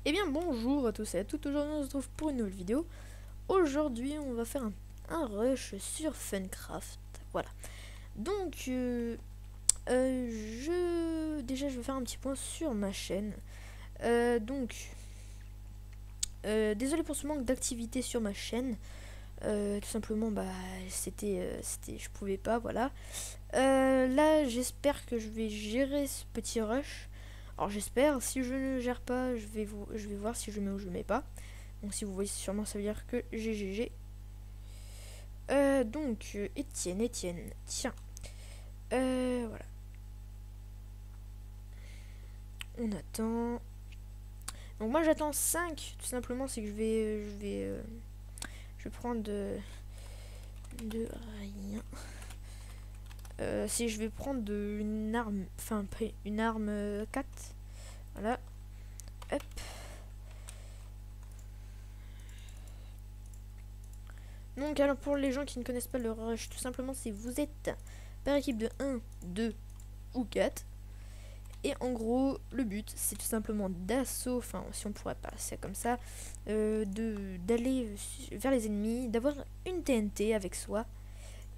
Eh bien bonjour à tous et à toutes, aujourd'hui on se retrouve pour une nouvelle vidéo. Aujourd'hui on va faire un rush sur Funcraft, voilà. Donc déjà je vais faire un petit point sur ma chaîne. Désolé pour ce manque d'activité sur ma chaîne. Tout simplement je pouvais pas, voilà. Là j'espère que je vais gérer ce petit rush. Alors j'espère, si je ne gère pas, je vais voir si je mets ou je mets pas. Donc si vous voyez sûrement ça veut dire que j'ai GG. Étienne, tiens. Voilà. On attend. Donc moi j'attends 5, tout simplement c'est que je vais prendre de rien. Si je vais prendre une arme, enfin une arme 4. Voilà. Hop. Donc alors pour les gens qui ne connaissent pas le rush, tout simplement c'est vous êtes par équipe de 1, 2 ou 4. Et en gros, le but, c'est tout simplement d'assaut, enfin si on pourrait passer comme ça, d'aller vers les ennemis, d'avoir une TNT avec soi,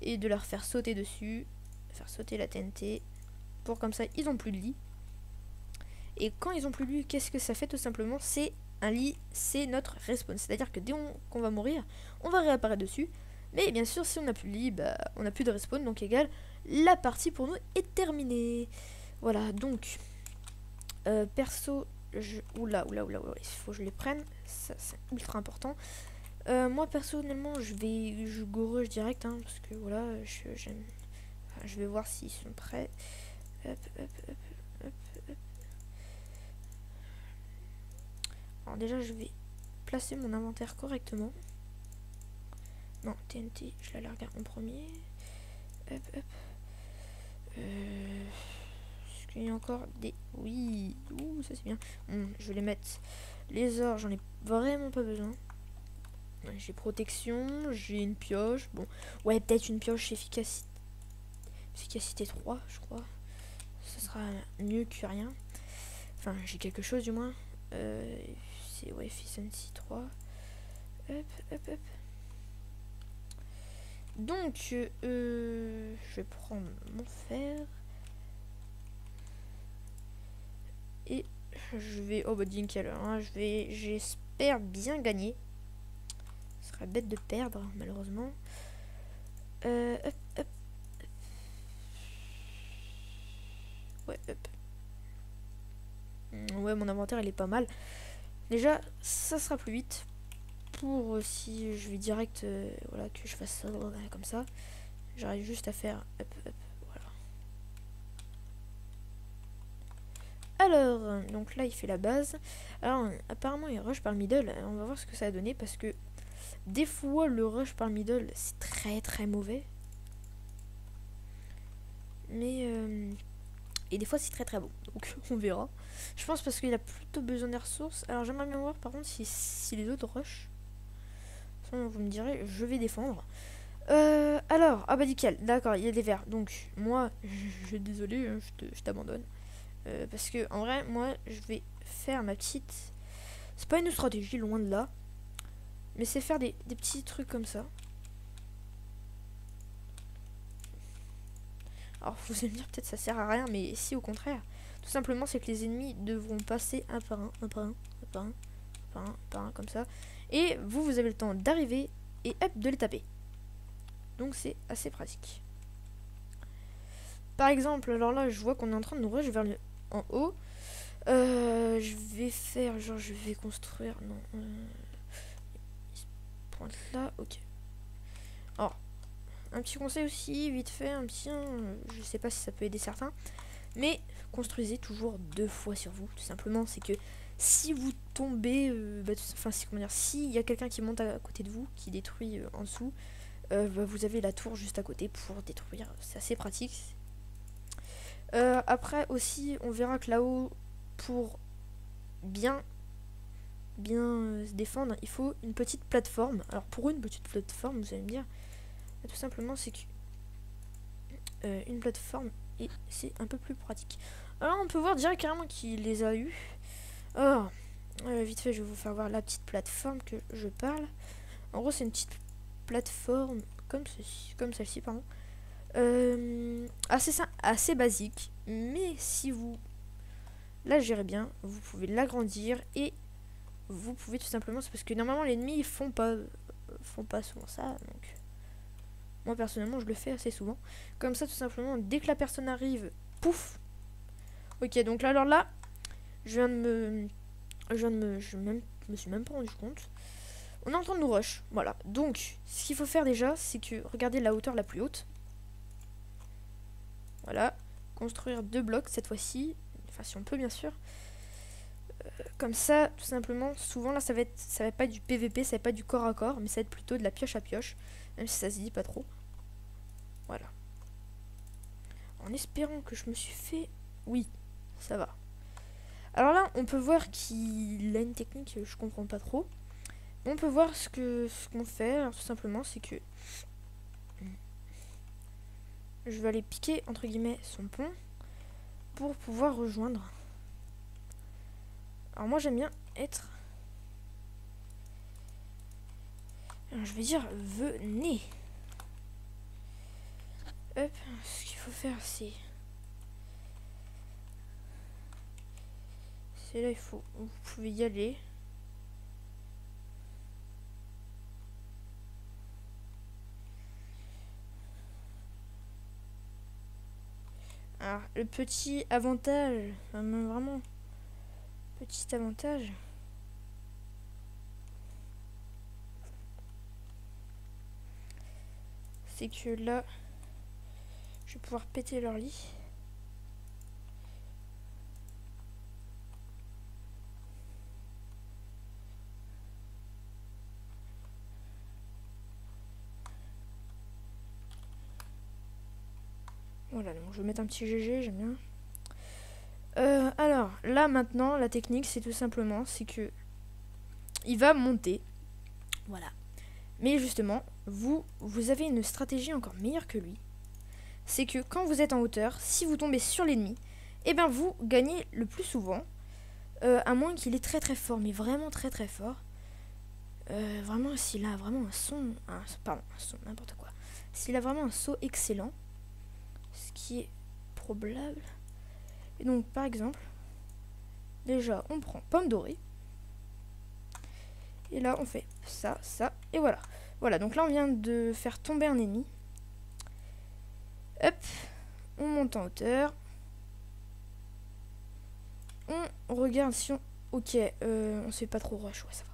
et de leur faire sauter dessus, faire sauter la TNT, pour comme ça, ils ont plus de lit. Et quand ils ont plus de lit, qu'est-ce que ça fait tout simplement? C'est un lit, c'est notre respawn. C'est-à-dire que dès qu'on va mourir, on va réapparaître dessus. Mais bien sûr, si on n'a plus de lit, bah, on n'a plus de respawn, donc égal, la partie pour nous est terminée. Voilà, donc, perso, oula, il faut que je les prenne, ça c'est ultra important. Moi personnellement, je go rush direct, hein, parce que voilà, je vais voir s'ils sont prêts. Hop, hop, hop, hop, hop. Alors déjà, je vais placer mon inventaire correctement. Non, TNT, je la largue en premier. Hop, hop. Est-ce qu'il y a encore des... Oui, ouh, ça c'est bien. Bon, je vais les mettre. Les ors, j'en ai vraiment pas besoin. J'ai protection, j'ai une pioche. Bon, ouais, peut-être une pioche efficacité 3, je crois. Ça sera mieux que rien. Enfin, j'ai quelque chose du moins. C'est ouais, efficiency 3. Hop, hop, hop. Donc, je vais prendre mon fer. Et je vais... Oh bah nickel, hein, j'espère bien gagner. Ce serait bête de perdre, malheureusement. Hop, hop. Ouais, hop. Ouais, mon inventaire, il est pas mal. Déjà, ça sera plus vite. Pour si je vais direct, voilà, que je fasse ça comme ça. J'arrive juste à faire... Hop, hop, voilà. Alors, donc là, il fait la base. Alors, apparemment, il rush par le middle. On va voir ce que ça a donné parce que des fois, le rush par le middle, c'est très très mauvais. Mais... et des fois, c'est très très bon. Donc, on verra. Je pense parce qu'il a plutôt besoin des ressources. Alors, j'aimerais bien voir par contre si les autres rush. Vous me direz, je vais défendre. Alors, ah bah nickel, d'accord, il y a des verts. Donc, moi, je désolé, je t'abandonne. Parce que, en vrai, moi, je vais faire ma petite... C'est pas une stratégie, loin de là. Mais c'est faire des petits trucs comme ça. Alors, vous allez me dire, peut-être ça sert à rien, mais si, au contraire. Tout simplement, c'est que les ennemis devront passer un par un, comme ça. Et vous avez le temps d'arriver et hop, de les taper. Donc, c'est assez pratique. Par exemple, alors là, je vois qu'on est en train de nous rush vers le en haut. Je vais faire, genre, je vais construire, non. Il se pointe là, ok. Alors, un petit conseil aussi, vite fait, je sais pas si ça peut aider certains, mais construisez toujours 2 fois sur vous, tout simplement. C'est que si vous tombez, enfin, comment dire, s'il y a quelqu'un qui monte à côté de vous, qui détruit en dessous, vous avez la tour juste à côté pour détruire. C'est assez pratique. Après aussi, on verra que là-haut, pour bien se défendre, il faut une petite plateforme. Alors pour une petite plateforme, vous allez me dire, tout simplement c'est que une plateforme et c'est un peu plus pratique. Alors on peut voir directement qu'il les a eu. Alors, vite fait, je vais vous faire voir la petite plateforme que je parle. En gros, c'est une petite plateforme comme ceci, comme celle-ci, pardon. Assez basique, mais si vous la gérez bien, vous pouvez l'agrandir et vous pouvez tout simplement, c'est parce que normalement les ennemis ils font pas souvent ça, donc moi personnellement je le fais assez souvent. Comme ça tout simplement, dès que la personne arrive, pouf. Ok, donc là alors là, je me suis même pas rendu compte. On est en train de nous rush, voilà. Donc ce qu'il faut faire déjà, c'est que regardez la hauteur la plus haute. Voilà, construire 2 blocs cette fois-ci, enfin si on peut bien sûr. Comme ça, tout simplement, souvent là ça va pas être du PVP, ça va pas être du corps à corps, mais ça va être plutôt de la pioche à pioche, même si ça se dit pas trop. Voilà. En espérant que je me suis fait... Oui, ça va. Alors là, on peut voir qu'il a une technique que je comprends pas trop. On peut voir ce qu'on fait, alors tout simplement, c'est que je vais aller piquer, entre guillemets, son pont pour pouvoir rejoindre. Alors moi, j'aime bien être... Alors, je vais dire, venez. Hop, ce qu'il faut faire, c'est... C'est là, il faut... Vous pouvez y aller. Alors, le petit avantage, vraiment, petit avantage, c'est que là, je vais pouvoir péter leur lit. Voilà, donc je vais mettre un petit GG, j'aime bien. Alors, là maintenant, la technique, c'est tout simplement, c'est que il va monter. Voilà. Mais justement, vous avez une stratégie encore meilleure que lui. C'est que quand vous êtes en hauteur, si vous tombez sur l'ennemi, eh bien vous gagnez le plus souvent, à moins qu'il est très très fort, mais vraiment très très fort. Vraiment, s'il a vraiment un son, n'importe quoi. S'il a vraiment un saut excellent, ce qui est probable. Et donc, par exemple, déjà, on prend pomme dorée. Et là, on fait ça, ça, et voilà. Voilà, donc là, on vient de faire tomber un ennemi. Hop, on monte en hauteur. On regarde si on... Ok, on se fait pas trop rush, ouais, ça va.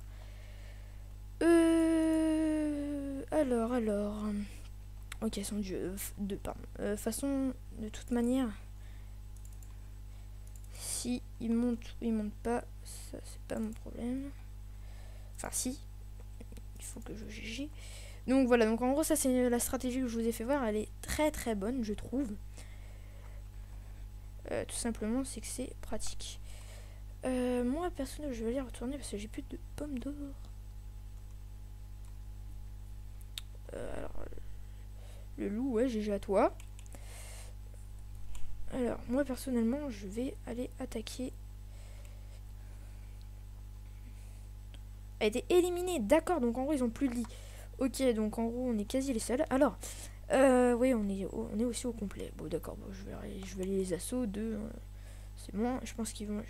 Alors... Ok, son dieu, pardon. Façon, de toute manière, si il monte ou il monte pas, ça c'est pas mon problème. Enfin si, il faut que je GG. Donc voilà, donc en gros ça c'est la stratégie que je vous ai fait voir, elle est très très bonne je trouve. Tout simplement c'est que c'est pratique. Moi personnellement je vais aller retourner parce que j'ai plus de pommes d'or. Alors le loup, ouais, GG à toi. Alors moi personnellement je vais aller attaquer. A été éliminé, d'accord, donc en gros ils ont plus de lit. Ok, donc en gros on est quasi les seuls. Alors, oui on est aussi au complet. Bon d'accord, bon, je vais aller les assauts de... c'est bon, je pense qu'ils vont...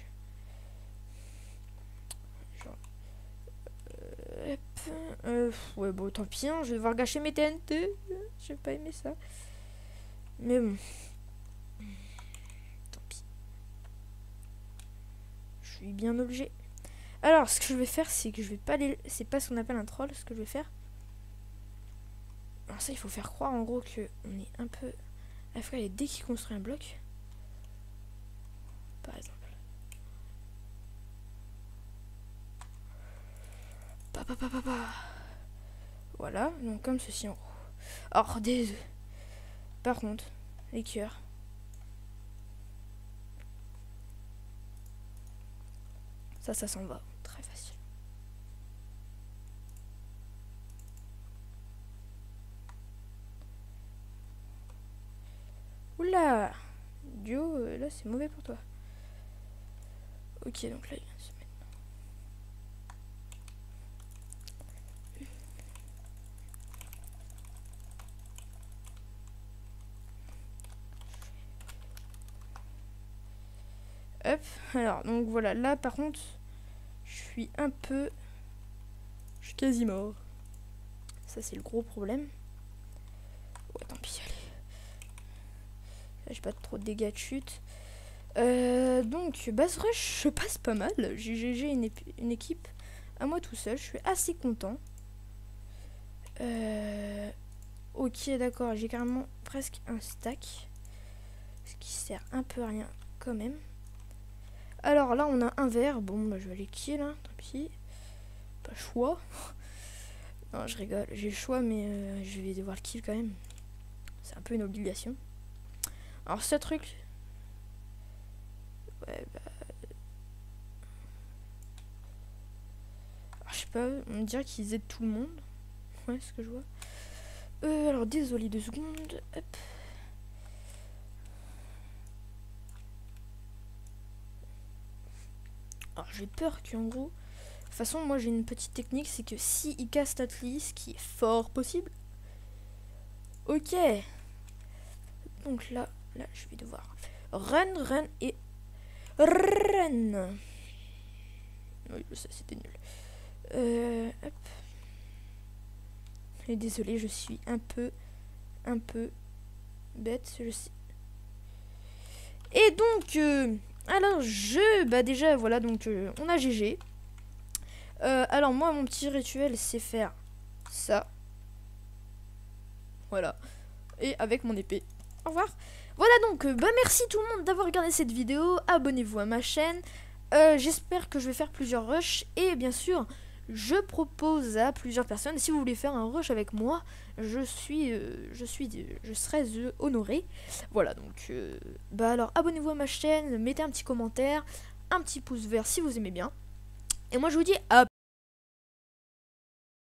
Genre... ouais bon tant pis, hein, je vais devoir gâcher mes TNT. J'ai pas aimé ça. Mais bon. Tant pis. Je suis bien obligé. Alors, ce que je vais faire, c'est que je vais pas aller... C'est pas ce qu'on appelle un troll, ce que je vais faire. Alors ça, il faut faire croire, en gros, que on est un peu... AFK, dès qu'il construit un bloc... Par exemple. Voilà, donc comme ceci, en gros. Alors, des œufs. Par contre, les cœurs... Ça s'en va. Très facile. Oula Dio, là c'est mauvais pour toi. Ok, donc là il vient de se mettre. Hop, alors, donc voilà, là par contre, je suis quasi mort. Ça, c'est le gros problème. Ouais, tant pis, allez. Là, j'ai pas trop de dégâts de chute. Donc, Bass Rush, je passe pas mal. J'ai une équipe à moi tout seul. Je suis assez content. Ok, d'accord, j'ai carrément presque un stack. Ce qui sert un peu à rien quand même. Alors là, on a un verre. Bon, bah, je vais aller kill, hein, tant pis. Pas le choix. Non, je rigole. J'ai le choix, mais je vais devoir le kill quand même. C'est un peu une obligation. Alors, ce truc... Ouais, bah... Alors, je sais pas, on dirait qu'ils aident tout le monde. Ouais, ce que je vois. Alors, désolé, 2 secondes. Hop. Alors, j'ai peur qu'en gros... De toute façon, moi, j'ai une petite technique, c'est que si il casse Tatli, ce qui est fort possible... Ok. Donc là, je vais devoir... Run et... Run. Oui, ça, c'était nul. Hop. Et désolé, je suis un peu bête, je sais. Et donc, alors bah déjà, voilà, donc on a GG. Alors moi, mon petit rituel, c'est faire ça. Voilà. Et avec mon épée. Au revoir. Voilà donc, bah merci tout le monde d'avoir regardé cette vidéo. Abonnez-vous à ma chaîne. J'espère que je vais faire plusieurs rushs. Et bien sûr, je propose à plusieurs personnes, si vous voulez faire un rush avec moi, je serais honoré. Voilà donc, bah alors abonnez-vous à ma chaîne, mettez un petit commentaire, un petit pouce vert si vous aimez bien. Et moi je vous dis à